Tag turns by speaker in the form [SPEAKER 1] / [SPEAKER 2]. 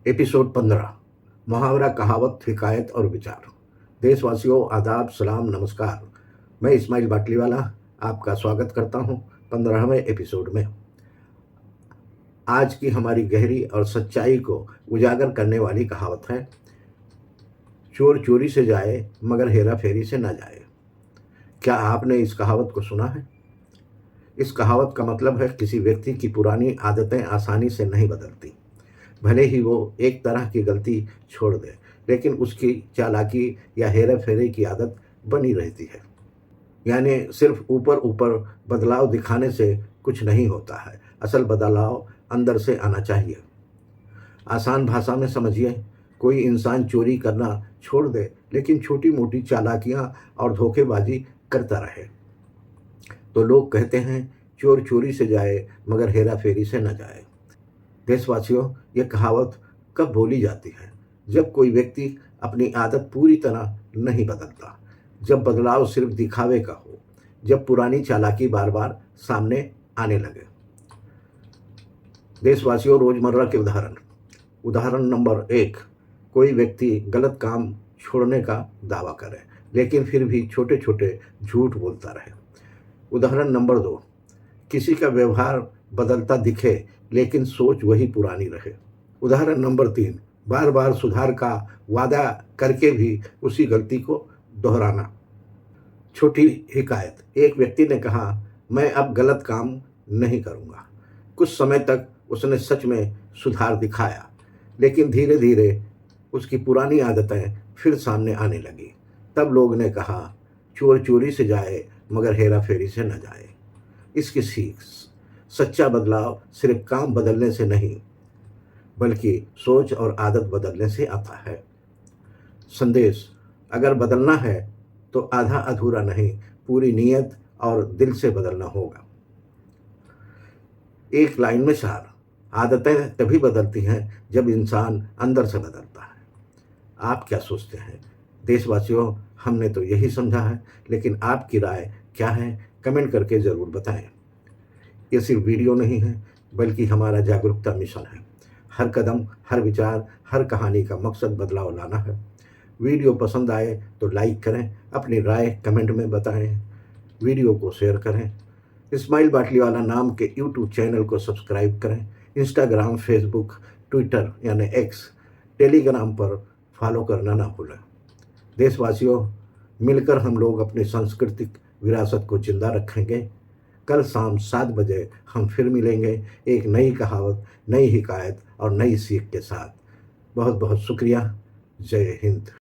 [SPEAKER 1] Episode 15। मुहावरा, कहावत, हिकायत और विचार। देशवासियों, आदाब, सलाम, नमस्कार। मैं इस्माइल बाटलीवाला आपका स्वागत करता हूं 15वें एपिसोड में। आज की हमारी गहरी और सच्चाई को उजागर करने वाली कहावत है, चोर चोरी से जाए मगर हेरा फेरी से न जाए। क्या आपने इस कहावत को सुना है? इस कहावत का मतलब है, किसी व्यक्ति की पुरानी आदतें आसानी से नहीं बदलती। भले ही वो एक तरह की गलती छोड़ दे, लेकिन उसकी चालाकी या हेरा फेरी की आदत बनी रहती है। यानी सिर्फ ऊपर ऊपर बदलाव दिखाने से कुछ नहीं होता है। असल बदलाव अंदर से आना चाहिए। आसान भाषा में समझिए, कोई इंसान चोरी करना छोड़ दे, लेकिन छोटी मोटी चालाकियां और धोखेबाजी करता रहे, तो लोग कहते हैं, चोर चोरी से जाए मगर हेरा फेरी से न जाए। देशवासियों, ये कहावत कब बोली जाती है? जब कोई व्यक्ति अपनी आदत पूरी तरह नहीं बदलता, जब बदलाव सिर्फ दिखावे का हो, जब पुरानी चालाकी बार बार सामने आने लगे। देशवासियों, रोजमर्रा के उदाहरण। उदाहरण नंबर 1, कोई व्यक्ति गलत काम छोड़ने का दावा करे, लेकिन फिर भी छोटे छोटे झूठ बोलता रहे। उदाहरण नंबर 2, किसी का व्यवहार बदलता दिखे, लेकिन सोच वही पुरानी रहे। उदाहरण नंबर 3, बार बार सुधार का वादा करके भी उसी गलती को दोहराना। छोटी हिकायत। एक व्यक्ति ने कहा, मैं अब गलत काम नहीं करूँगा। कुछ समय तक उसने सच में सुधार दिखाया, लेकिन धीरे धीरे उसकी पुरानी आदतें फिर सामने आने लगी। तब लोग ने कहा, चोर चोरी से जाए मगर हेरा फेरी से न जाए। इसकी सीख, सच्चा बदलाव सिर्फ काम बदलने से नहीं, बल्कि सोच और आदत बदलने से आता है। संदेश, अगर बदलना है तो आधा अधूरा नहीं, पूरी नीयत और दिल से बदलना होगा। एक लाइन में सार, आदतें तभी बदलती हैं जब इंसान अंदर से बदलता है। आप क्या सोचते हैं? देशवासियों, हमने तो यही समझा है, लेकिन आपकी राय क्या है? कमेंट करके ज़रूर बताएं। ये सिर्फ वीडियो नहीं है, बल्कि हमारा जागरूकता मिशन है। हर कदम, हर विचार, हर कहानी का मकसद बदलाव लाना है। वीडियो पसंद आए तो लाइक करें, अपनी राय कमेंट में बताएं, वीडियो को शेयर करें। इस्माइल बाटलीवाला नाम के यूट्यूब चैनल को सब्सक्राइब करें। इंस्टाग्राम, फेसबुक, ट्विटर यानी एक्स, टेलीग्राम पर फॉलो करना ना भूलें। देशवासियों, मिलकर हम लोग अपनी सांस्कृतिक विरासत को जिंदा रखेंगे। कल शाम 7 बजे हम फिर मिलेंगे, एक नई कहावत, नई हिकायत और नई सीख के साथ। बहुत बहुत शुक्रिया। जय हिंद।